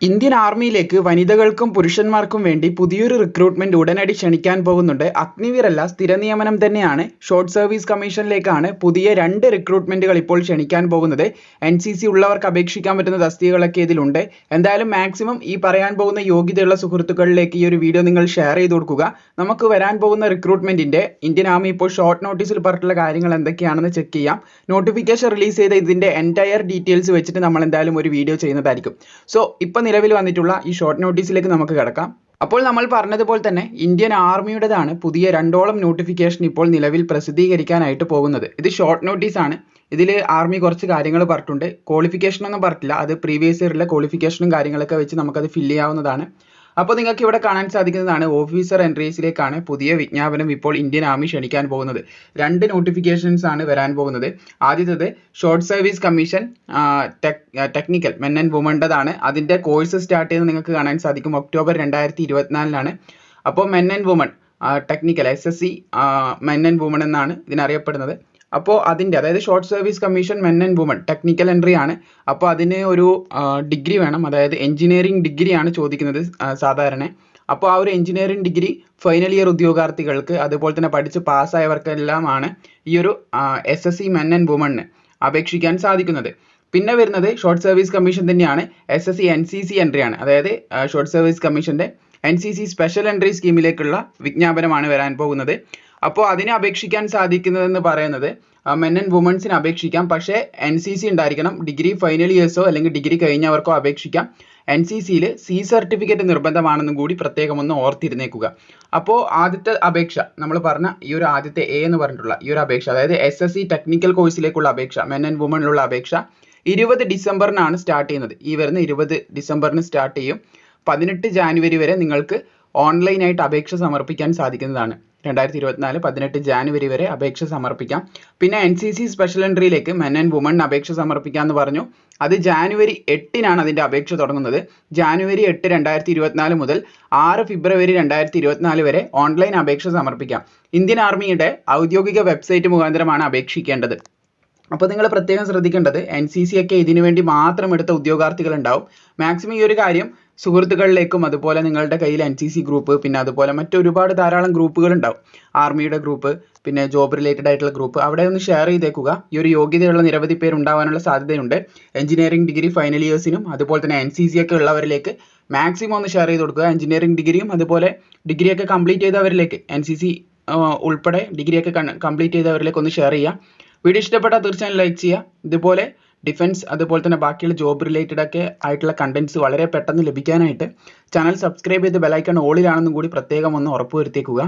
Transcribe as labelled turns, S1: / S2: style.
S1: Indian ആർമിയിലേക്ക് വനിതകൾക്കും പുരുഷന്മാർക്കും വേണ്ടി പുതിയൊരു റിക്രൂട്ട്മെന്റ് ഉടനടി ക്ഷണിക്കാൻ പോകുന്നുണ്ട്. അഗ്നിവീർ അല്ല, സ്ഥിര നിയമനം തന്നെയാണ്. ഷോർട്ട് സർവീസ് കമ്മീഷനിലേക്കാണ് പുതിയ 2 റിക്രൂട്ട്മെന്റുകൾ ഇപ്പോൾ ക്ഷണിക്കാൻ പോകുന്നത്. NCC ഉള്ളവർക്ക് അപേക്ഷിക്കാൻ പറ്റുന്ന തസ്തികകളൊക്കെ ഇതിലുണ്ട്. എന്തായാലും മാക്സിമം ഈ പറയാൻ പോകുന്ന യോഗ്യതയുള്ള സുഹൃത്തുക്കളിലേക്ക് ഈ ഒരു വീഡിയോ നിങ്ങൾ ഷെയർ ചെയ്ത് കൊടുക്കുക. നമുക്ക് വരാൻ പോകുന്ന റിക്രൂട്ട്മെന്റിന്റെ ഇന്ത്യൻ ആർമി ഇപ്പോൾ ഷോർട്ട് നോട്ടീസിൽ പറഞ്ഞിട്ടുള്ള കാര്യങ്ങൾ എന്തൊക്കെയാണെന്ന് ചെക്ക് ചെയ്യാം. നോട്ടിഫിക്കേഷൻ റിലീസ് ചെയ്ത ഇതിന്റെ എൻറ്റയർ ഡീറ്റെയിൽസ് വെച്ചിട്ട് നമ്മൾ എന്തായാലും ഒരു വീഡിയോ ചെയ്യുന്നതായിരിക്കും. സോ ഇപ്പം നിലവിൽ വന്നിട്ടുള്ള ഈ ഷോർട്ട് നോട്ടീസിലേക്ക് നമുക്ക് കിടക്കാം. അപ്പോൾ നമ്മൾ പറഞ്ഞതുപോലെ തന്നെ ഇന്ത്യൻ ആർമിയുടേതാണ് പുതിയ 2ഓളം നോട്ടിഫിക്കേഷൻ ഇപ്പോൾ നിലവിൽ പ്രസിദ്ധീകരിക്കാനായിട്ട് പോകുന്നത്. ഇത് ഷോർട്ട് നോട്ടീസ് ആണ്. ഇതിൽ ആർമി കുറച്ച് കാര്യങ്ങൾ പറഞ്ഞിട്ടുണ്ട്. ക്വാളിഫിക്കേഷൻ ഒന്നും പറഞ്ഞിട്ടില്ല. അത് പ്രീവിയസ് ഇയറിലെ ക്വാളിഫിക്കേഷനും കാര്യങ്ങളൊക്കെ വെച്ച് നമുക്കത് ഫില്ല് ചെയ്യാവുന്നതാണ്. അപ്പോൾ നിങ്ങൾക്ക് ഇവിടെ കാണാൻ സാധിക്കുന്നതാണ് ഓഫീസർ എൻട്രീസിലേക്കാണ് പുതിയ വിജ്ഞാപനം ഇപ്പോൾ ഇന്ത്യൻ ആർമി ക്ഷണിക്കാൻ പോകുന്നത്. 2 നോട്ടിഫിക്കേഷൻസ് ആണ് വരാൻ പോകുന്നത്. ആദ്യത്തേത് short service commission technical men and വുമൻ്റെതാണ്. അതിൻ്റെ കോഴ്സ് സ്റ്റാർട്ട് ചെയ്യുന്നത് നിങ്ങൾക്ക് കാണാൻ സാധിക്കും ഒക്ടോബർ 2024 അപ്പോൾ men and woman technical SSC men and woman എന്നാണ് ഇതിനറിയപ്പെടുന്നത്. അപ്പോൾ അതിൻ്റെ അതായത് short service commission men and woman technical entry ആണ്. അപ്പോൾ അതിന് ഒരു ഡിഗ്രി വേണം, അതായത് എഞ്ചിനീയറിംഗ് ഡിഗ്രിയാണ് ചോദിക്കുന്നത് സാധാരണ. അപ്പോൾ ആ ഒരു എഞ്ചിനീയറിംഗ് ഡിഗ്രി ഫൈനൽ ഇയർ ഉദ്യോഗാർത്ഥികൾക്ക് അതുപോലെ തന്നെ പഠിച്ച് പാസ്സായവർക്കെല്ലാമാണ് ഈ ഒരു SSC മെൻ ആൻഡ് വുമണിന് അപേക്ഷിക്കാൻ സാധിക്കുന്നത്. പിന്നെ വരുന്നത് ഷോർട്ട് സർവീസ് കമ്മീഷൻ തന്നെയാണ്. SSC NCC എൻട്രി ആണ്. അതായത് ഷോർട്ട് സർവീസ് കമ്മീഷൻ്റെ NCC സ്പെഷ്യൽ എൻട്രി സ്കീമിലേക്കുള്ള വിജ്ഞാപനമാണ് വരാൻ പോകുന്നത്. അപ്പോൾ അതിന് അപേക്ഷിക്കാൻ സാധിക്കുന്നതെന്ന് പറയുന്നത് മെൻ ആൻഡ് വുമൺസിന് അപേക്ഷിക്കാം, പക്ഷേ NCC ഉണ്ടായിരിക്കണം. ഡിഗ്രി ഫൈനൽ ഇയേഴ്സോ അല്ലെങ്കിൽ ഡിഗ്രി കഴിഞ്ഞവർക്കോ അപേക്ഷിക്കാം. NCCയിൽ C സർട്ടിഫിക്കറ്റ് നിർബന്ധമാണെന്നും കൂടി പ്രത്യേകം ഒന്ന് ഓർത്തിരുന്നേക്കുക. അപ്പോൾ ആദ്യത്തെ അപേക്ഷ നമ്മൾ പറഞ്ഞ ഈ ഒരു ആദ്യത്തെ A എന്ന് പറഞ്ഞിട്ടുള്ള ഈ ഒരു അപേക്ഷ, അതായത് SSC ടെക്നിക്കൽ കോഴ്സിലേക്കുള്ള അപേക്ഷ മെൻ ആൻഡ് വുമണിലുള്ള അപേക്ഷ 20 ഡിസംബറിനാണ് സ്റ്റാർട്ട് ചെയ്യുന്നത്. ഈ വരുന്ന 20 ഡിസംബറിന് സ്റ്റാർട്ട് ചെയ്യും. 18 ജാനുവരി വരെ നിങ്ങൾക്ക് ഓൺലൈനായിട്ട് അപേക്ഷ സമർപ്പിക്കാൻ സാധിക്കുന്നതാണ്. 2024 18 ജാനുവരി വരെ അപേക്ഷ സമർപ്പിക്കാം. പിന്നെ NCC സ്പെഷ്യൽ എൻട്രിയിലേക്ക് മെൻ ആൻഡ് വുമൺ അപേക്ഷ സമർപ്പിക്കാമെന്ന് പറഞ്ഞു. അത് ജാനുവരി 8 അതിൻ്റെ അപേക്ഷ തുടങ്ങുന്നത്. ജാനുവരി 8 2024 മുതൽ 6 ഫെബ്രുവരി 2024 വരെ ഓൺലൈൻ അപേക്ഷ സമർപ്പിക്കാം. ഇന്ത്യൻ ആർമിയുടെ ഔദ്യോഗിക വെബ്സൈറ്റ് മുഖാന്തരമാണ് അപേക്ഷിക്കേണ്ടത്. അപ്പോൾ നിങ്ങൾ പ്രത്യേകം ശ്രദ്ധിക്കേണ്ടത് NCC ഒക്കെ ഇതിനു വേണ്ടി മാത്രം എടുത്ത ഉദ്യോഗാർത്ഥികൾ ഉണ്ടാവും. മാക്സിമം ഈ ഒരു കാര്യം സുഹൃത്തുക്കളിലേക്കും അതുപോലെ നിങ്ങളുടെ കയ്യിൽ NCC ഗ്രൂപ്പ് പിന്നെ അതുപോലെ മറ്റൊരുപാട് ധാരാളം ഗ്രൂപ്പുകൾ ഉണ്ടാവും. ആർമിയുടെ ഗ്രൂപ്പ് പിന്നെ ജോബ് റിലേറ്റഡ് ആയിട്ടുള്ള ഗ്രൂപ്പ്, അവിടെ ഒന്ന് ഷെയർ ചെയ്തേക്കുക. ഈ ഒരു യോഗ്യതയുള്ള നിരവധി പേര് ഉണ്ടാവാനുള്ള സാധ്യതയുണ്ട്. എഞ്ചിനീയറിംഗ് ഡിഗ്രി ഫൈനൽ ഇയേഴ്സിനും അതുപോലെ തന്നെ NCC ഒക്കെ ഉള്ളവരിലേക്ക് മാക്സിമം ഒന്ന് ഷെയർ ചെയ്ത് കൊടുക്കുക. എഞ്ചിനീയറിംഗ് ഡിഗ്രിയും അതുപോലെ ഡിഗ്രിയൊക്കെ കംപ്ലീറ്റ് ചെയ്തവരിലേക്ക് NCC ഉൾപ്പെടെ ഡിഗ്രിയൊക്കെ കംപ്ലീറ്റ് ചെയ്തവരിലേക്ക് ഒന്ന് ഷെയർ ചെയ്യുക. വീഡിയോ ഇഷ്ടപ്പെട്ടാൽ തീർച്ചയായും ലൈക്ക് ചെയ്യുക. ഇതുപോലെ ഡിഫൻസ് അതുപോലെ തന്നെ ബാക്കിയുള്ള ജോബ് റിലേറ്റഡ് ഒക്കെ ആയിട്ടുള്ള കണ്ടന്റ്സ് വളരെ പെട്ടെന്ന് ലഭിക്കാനായിട്ട് ചാനൽ സബ്സ്ക്രൈബ് ചെയ്ത് ബെൽ ഐക്കൺ ഓളിലാണെന്നും കൂടി പ്രത്യേകം ഒന്ന് ഉറപ്പുവരുത്തിയേക്കുക.